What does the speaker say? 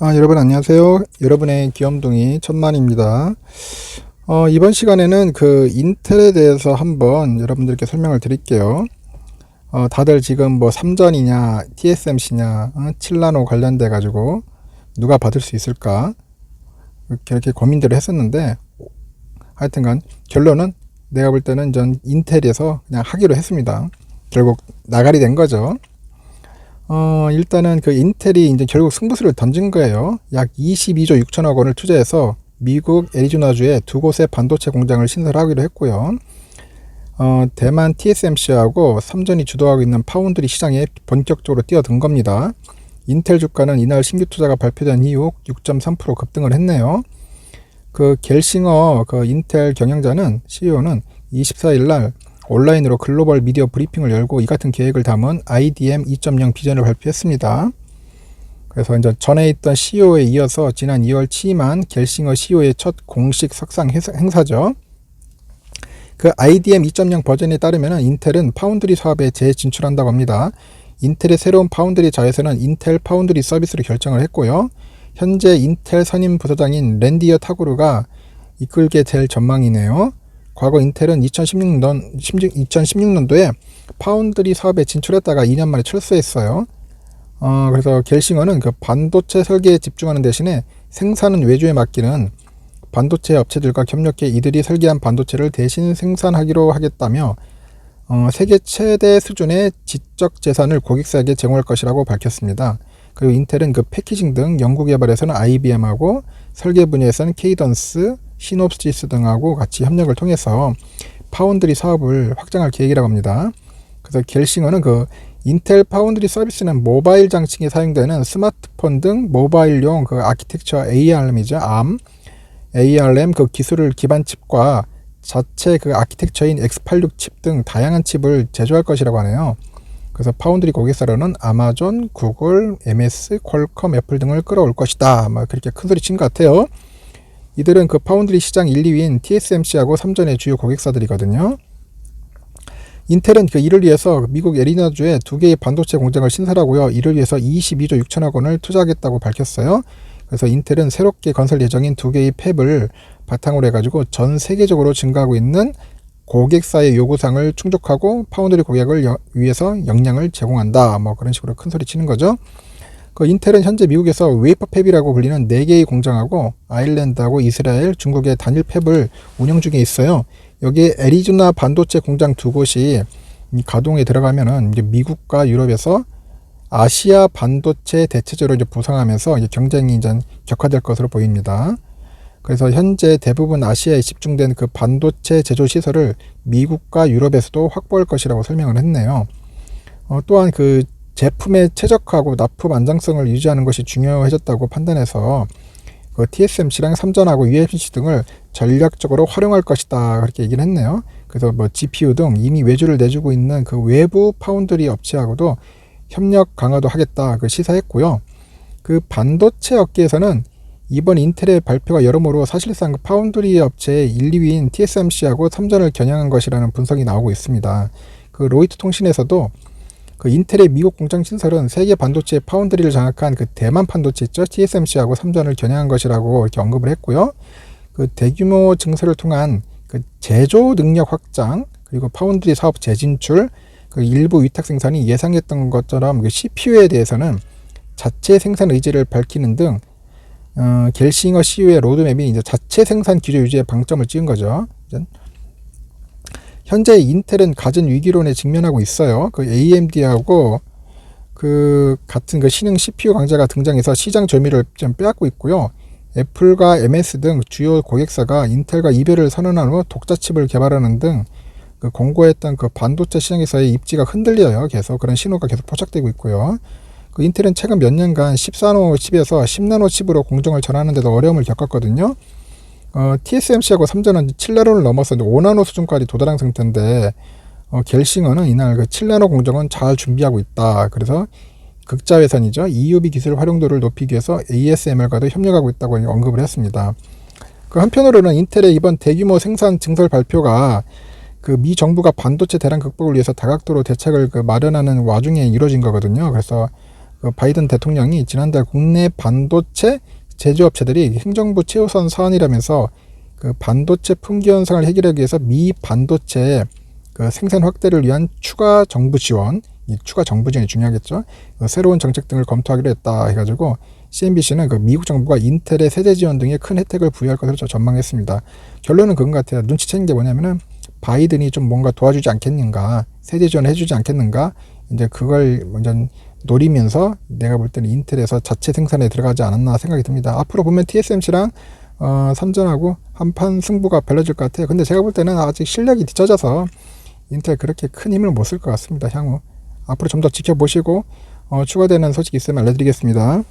여러분 안녕하세요. 여러분의 귀염둥이 천만입니다. 이번 시간에는 그 인텔에 대해서 한번 여러분들께 설명을 드릴게요. 다들 지금 뭐 삼전이냐 TSMC냐 7나노 관련돼 가지고 누가 받을 수 있을까 이렇게 고민들을 했었는데, 하여튼간 결론은 내가 볼 때는 전 인텔에서 그냥 하기로 했습니다. 결국 나가리 된 거죠. 일단은 그 인텔이 이제 결국 승부수를 던진 거예요. 약 22조 6천억 원을 투자해서 미국 애리조나주에 두 곳의 반도체 공장을 신설하기로 했고요. 대만 TSMC하고 삼전이 주도하고 있는 파운드리 시장에 본격적으로 뛰어든 겁니다. 인텔 주가는 이날 신규 투자가 발표된 이후 6.3% 급등을 했네요. 그 겔싱어 그 인텔 경영자는 CEO는 24일 날 온라인으로 글로벌 미디어 브리핑을 열고 이 같은 계획을 담은 IDM 2.0 비전을 발표했습니다. 그래서 이제 전에 있던 CEO에 이어서 지난 2월 취임한 겔싱어 CEO의 첫 공식 석상 행사죠. 그 IDM 2.0 버전에 따르면 인텔은 파운드리 사업에 재진출한다고 합니다. 인텔의 새로운 파운드리 자회사는 인텔 파운드리 서비스로 결정을 했고요. 현재 인텔 선임 부서장인 랜디어 타구르가 이끌게 될 전망이네요. 과거 인텔은 2016년도에 파운드리 사업에 진출했다가 2년 만에 철수했어요. 그래서 겔싱어는 그 반도체 설계에 집중하는 대신에 생산은 외주에 맡기는 반도체 업체들과 협력해 이들이 설계한 반도체를 대신 생산하기로 하겠다며 세계 최대 수준의 지적 재산을 고객사에게 제공할 것이라고 밝혔습니다. 그리고 인텔은 그 패키징 등 연구 개발에서는 IBM하고 설계 분야에서는 케이던스, 시놉시스 등하고 같이 협력을 통해서 파운드리 사업을 확장할 계획이라고 합니다. 그래서 겔싱어는 그 인텔 파운드리 서비스는 모바일 장치에 사용되는 스마트폰 등 모바일용 그 아키텍처 ARM이죠. ARM 그 기술을 기반 칩과 자체 그 아키텍처인 X86 칩 등 다양한 칩을 제조할 것이라고 하네요. 그래서 파운드리 고객사로는 아마존, 구글, MS, 퀄컴, 애플 등을 끌어올 것이다. 그렇게 큰 소리 친 것 같아요. 이들은 그 파운드리 시장 1, 2위인 TSMC하고 삼전의 주요 고객사들이거든요. 인텔은 이를 위해서 미국 애리조나주에 두 개의 반도체 공장을 신설하고요. 이를 위해서 22조 6천억 원을 투자하겠다고 밝혔어요. 그래서 인텔은 새롭게 건설 예정인 두 개의 팹을 바탕으로 해가지고 전 세계적으로 증가하고 있는 고객사의 요구사항을 충족하고 파운드리 고객을 위해서 역량을 제공한다. 그런 식으로 큰 소리 치는 거죠. 그 인텔은 현재 미국에서 웨이퍼 팹이라고 불리는 4개의 공장하고 아일랜드하고 이스라엘, 중국의 단일 팹을 운영 중에 있어요. 여기에 애리조나 반도체 공장 두 곳이 가동에 들어가면은 이제 미국과 유럽에서 아시아 반도체 대체제로 이제 부상하면서 이제 경쟁이 이제 격화될 것으로 보입니다. 그래서 현재 대부분 아시아에 집중된 그 반도체 제조 시설을 미국과 유럽에서도 확보할 것이라고 설명을 했네요. 또한 그 제품의 최적화하고 납품 안정성을 유지하는 것이 중요해졌다고 판단해서 그 TSMC랑 삼전하고 UMC 등을 전략적으로 활용할 것이다. 그렇게 얘기를 했네요. 그래서 뭐 GPU 등 이미 외주를 내주고 있는 그 외부 파운드리 업체하고도 협력 강화도 하겠다. 시사했고요. 그 반도체 업계에서는 이번 인텔의 발표가 여러모로 사실상 그 파운드리 업체의 1, 2위인 TSMC하고 삼전을 겨냥한 것이라는 분석이 나오고 있습니다. 그 로이터 통신에서도 그 인텔의 미국 공장 신설은 세계 반도체 파운드리를 장악한 그 대만 반도체 있죠. TSMC하고 삼전을 겨냥한 것이라고 이렇게 언급을 했고요. 그 대규모 증설을 통한 그 제조 능력 확장, 그리고 파운드리 사업 재진출, 그 일부 위탁 생산이 예상했던 것처럼 그 CPU에 대해서는 자체 생산 의지를 밝히는 등 겔싱어 CEO의 로드맵이 이제 자체 생산 기조 유지에 방점을 찍은 거죠. 현재 인텔은 갖은 위기론에 직면하고 있어요. 그 AMD하고 그 같은 그 신흥 CPU 강자가 등장해서 시장 점유율을 좀 빼앗고 있고요. 애플과 MS 등 주요 고객사가 인텔과 이별을 선언한 후 독자 칩을 개발하는 등 그 공고했던 그 반도체 시장에서의 입지가 흔들려요. 계속 그런 신호가 계속 포착되고 있고요. 그 인텔은 최근 몇 년간 14나노 칩에서 10나노 칩으로 공정을 전하는데도 어려움을 겪었거든요. TSMC하고 삼전은 7나노를 넘어서 5나노 수준까지 도달한 상태인데 겔싱어는 이날 그 7나노 공정은 잘 준비하고 있다. 그래서 극자회선이죠. EUV 기술 활용도를 높이기 위해서 ASML과도 협력하고 있다고 언급을 했습니다. 그 한편으로는 인텔의 이번 대규모 생산 증설 발표가 그 미 정부가 반도체 대란 극복을 위해서 다각도로 대책을 마련하는 와중에 이루어진 거거든요. 그래서 그 바이든 대통령이 지난달 국내 반도체 제조업체들이 행정부 최우선 사안이라면서 그 반도체 품귀 현상을 해결하기 위해서 미 반도체 그 생산 확대를 위한 추가 정부 지원, 이 추가 정부 지원이 중요하겠죠. 새로운 정책 등을 검토하기로 했다 해가지고 CNBC는 그 미국 정부가 인텔의 세제 지원 등의 큰 혜택을 부여할 것으로 전망했습니다. 결론은 그건 같아요. 눈치채는 게 뭐냐면은 바이든이 좀 뭔가 도와주지 않겠는가, 세제 지원을 해주지 않겠는가, 이제 그걸 먼저 노리면서 내가 볼 때는 인텔에서 자체 생산에 들어가지 않았나 생각이 듭니다. 앞으로 보면 TSMC랑 삼전하고 한판 승부가 벌어질 것 같아요. 근데 제가 볼 때는 아직 실력이 뒤처져서 인텔 그렇게 큰 힘을 못 쓸 것 같습니다. 향후 앞으로 좀 더 지켜보시고 추가되는 소식 있으면 알려드리겠습니다.